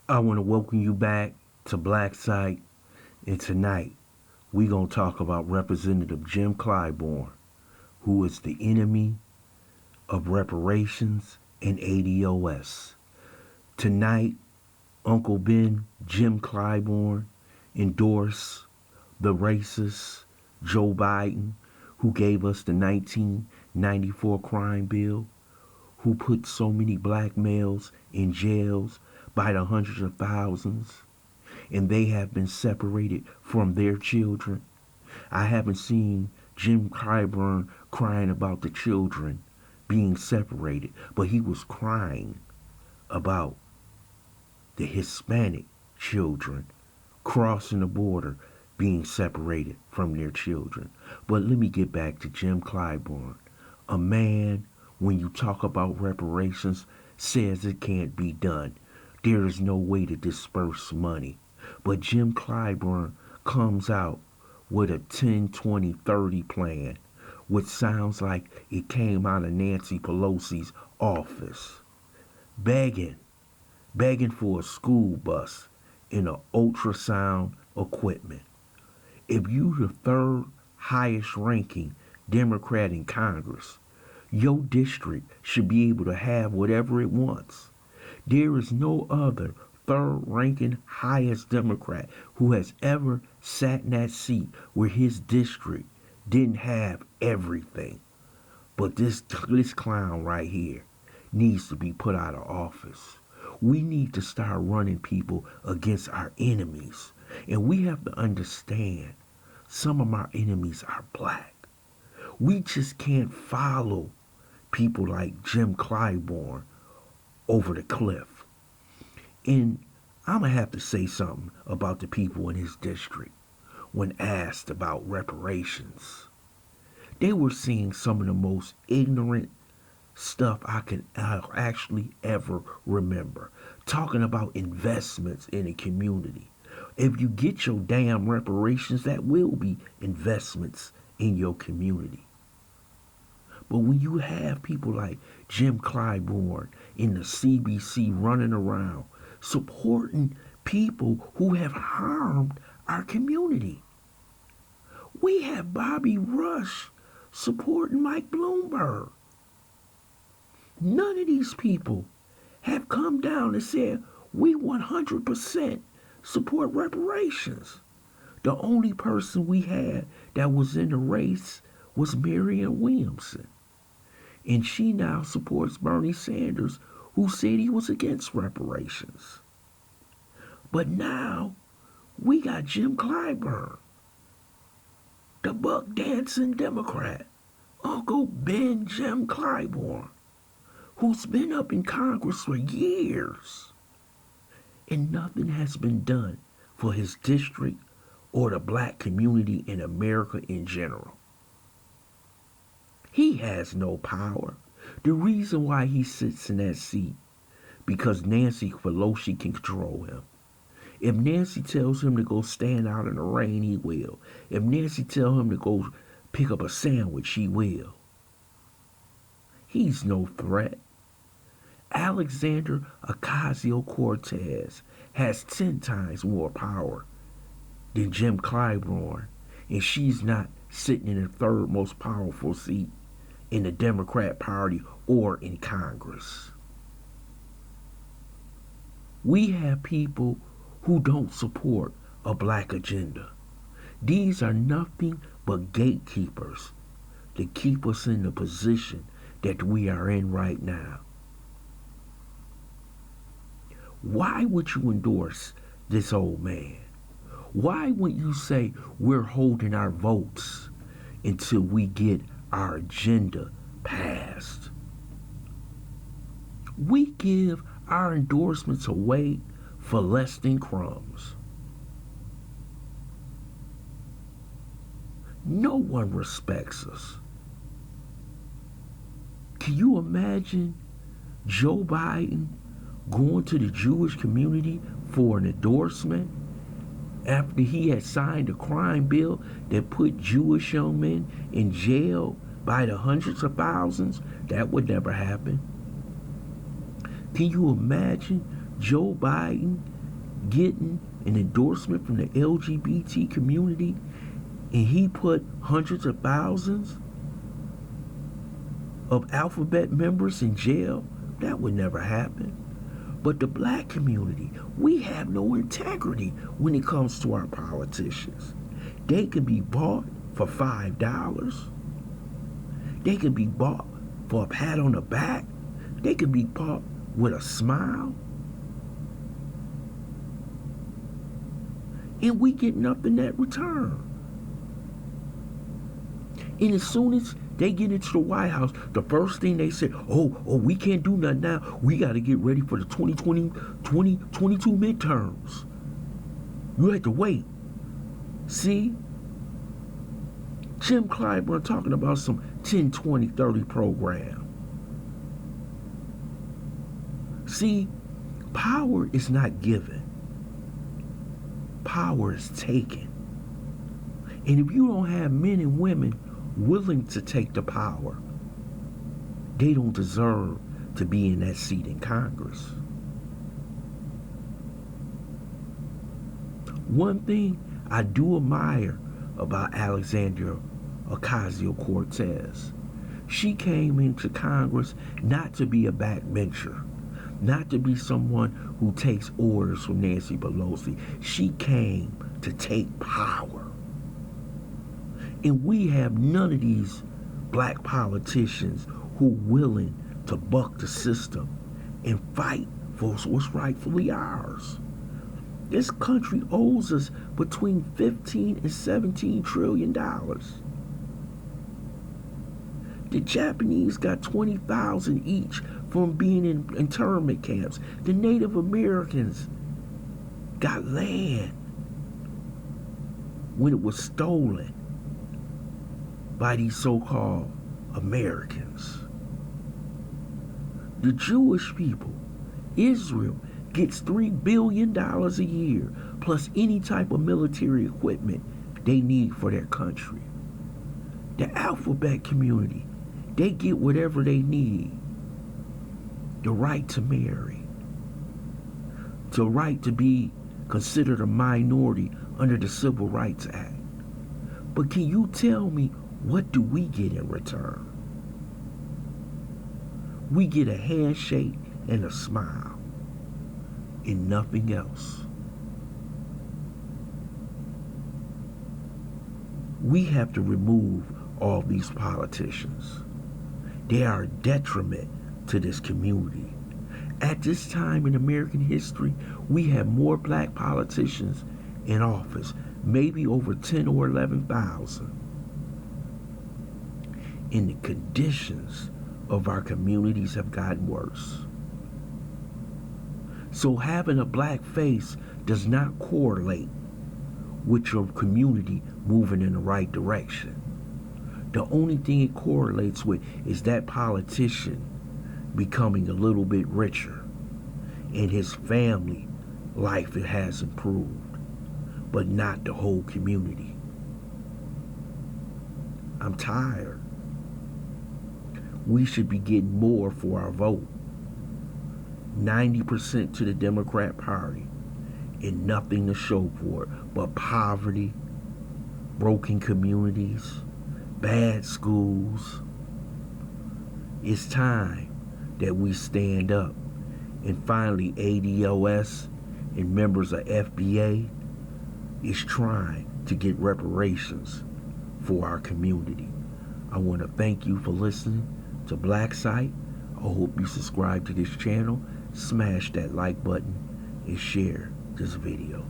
I want to welcome you back to Black Site, and tonight we going to talk about Representative Jim Clyburn, who is the enemy of reparations and ADOS. Tonight, Uncle Ben, Jim Clyburn, endorsed the racist Joe Biden, who gave us the 1994 crime bill, who put so many black males in jails by the hundreds of thousands, and they have been separated from their children. I haven't seen Jim Clyburn crying about the children being separated, but he was crying about the Hispanic children crossing the border being separated from their children. But let me get back to Jim Clyburn, a man, when you talk about reparations, says it can't be done. There is no way to disperse money. But Jim Clyburn comes out with a 10, 20, 30 plan, which sounds like it came out of Nancy Pelosi's office, begging for a school bus and an ultrasound equipment. If you the third highest ranking Democrat in Congress, your district should be able to have whatever it wants. There is no other third ranking highest Democrat who has ever sat in that seat where his district didn't have everything. But this clown right here needs to be put out of office. We need to start running people against our enemies. And we have to understand some of our enemies are black. We just can't follow people like Jim Clyburn over the cliff. And I'm going to have to say something about the people in his district when asked about reparations. They were seeing some of the most ignorant stuff I'll actually ever remember. Talking about investments in a community. If you get your damn reparations, that will be investments in your community. But when you have people like Jim Clyburn in the CBC running around supporting people who have harmed our community. We have Bobby Rush supporting Mike Bloomberg. None of these people have come down and said, we 100% support reparations. The only person we had that was in the race was Marianne Williamson. And she now supports Bernie Sanders, who said he was against reparations. But now we got Jim Clyburn, the buck dancing Democrat, Uncle Ben Jim Clyburn, who's been up in Congress for years. And nothing has been done for his district or the black community in America in general. He has no power. The reason why he sits in that seat, because Nancy Pelosi can control him. If Nancy tells him to go stand out in the rain, he will. If Nancy tells him to go pick up a sandwich, he will. He's no threat. Alexandria Ocasio-Cortez has 10 times more power than Jim Clyburn, and she's not sitting in the third most powerful seat in the Democrat Party or in Congress. We have people who don't support a black agenda. These are nothing but gatekeepers to keep us in the position that we are in right now. Why would you endorse this old man? Why wouldn't you say we're holding our votes until we get our agenda passed? We give our endorsements away for less than crumbs. No one respects us. Can you imagine Joe Biden going to the Jewish community for an endorsement after he had signed a crime bill that put Jewish young men in jail by the hundreds of thousands? That would never happen. Can you imagine Joe Biden getting an endorsement from the LGBT community, and he put hundreds of thousands of alphabet members in jail? That would never happen. But the black community, we have no integrity when it comes to our politicians. They can be bought for $5. They can be bought for a pat on the back. They can be bought with a smile. And we get nothing that return. And as soon as they get into the White House, the first thing they say, oh, we can't do nothing now. We got to get ready for the 2022 midterms. You have to wait. See? Jim Clyburn talking about some 10, 20, 30 program. See, power is not given. Power is taken. And if you don't have men and women willing to take the power, they don't deserve to be in that seat in Congress. One thing I do admire about Alexandria Ocasio-Cortez, she came into Congress not to be a backbencher, not to be someone who takes orders from Nancy Pelosi. She came to take power. And we have none of these black politicians who are willing to buck the system and fight for what's rightfully ours. This country owes us between 15 and 17 trillion dollars. The Japanese got 20,000 each from being in internment camps. The Native Americans got land when it was stolen by these so-called Americans. The Jewish people, Israel, gets $3 billion a year, plus any type of military equipment they need for their country. The alphabet community, they get whatever they need. The right to marry, the right to be considered a minority under the Civil Rights Act. But can you tell me, what do we get in return? We get a handshake and a smile, and nothing else. We have to remove all these politicians. They are a detriment to this community. At this time in American history, we have more black politicians in office, maybe over 10 or 11,000. And the conditions of our communities have gotten worse. So having a black face does not correlate with your community moving in the right direction. The only thing it correlates with is that politician becoming a little bit richer and his family life has improved, but not the whole community. I'm tired. We should be getting more for our vote. 90% to the Democrat Party and nothing to show for it but poverty, broken communities, bad schools. It's time that we stand up, and finally ADOS and members of FBA is trying to get reparations for our community. I want to thank you for listening to Black Site. I hope you subscribe to this channel, smash that like button, and share this video.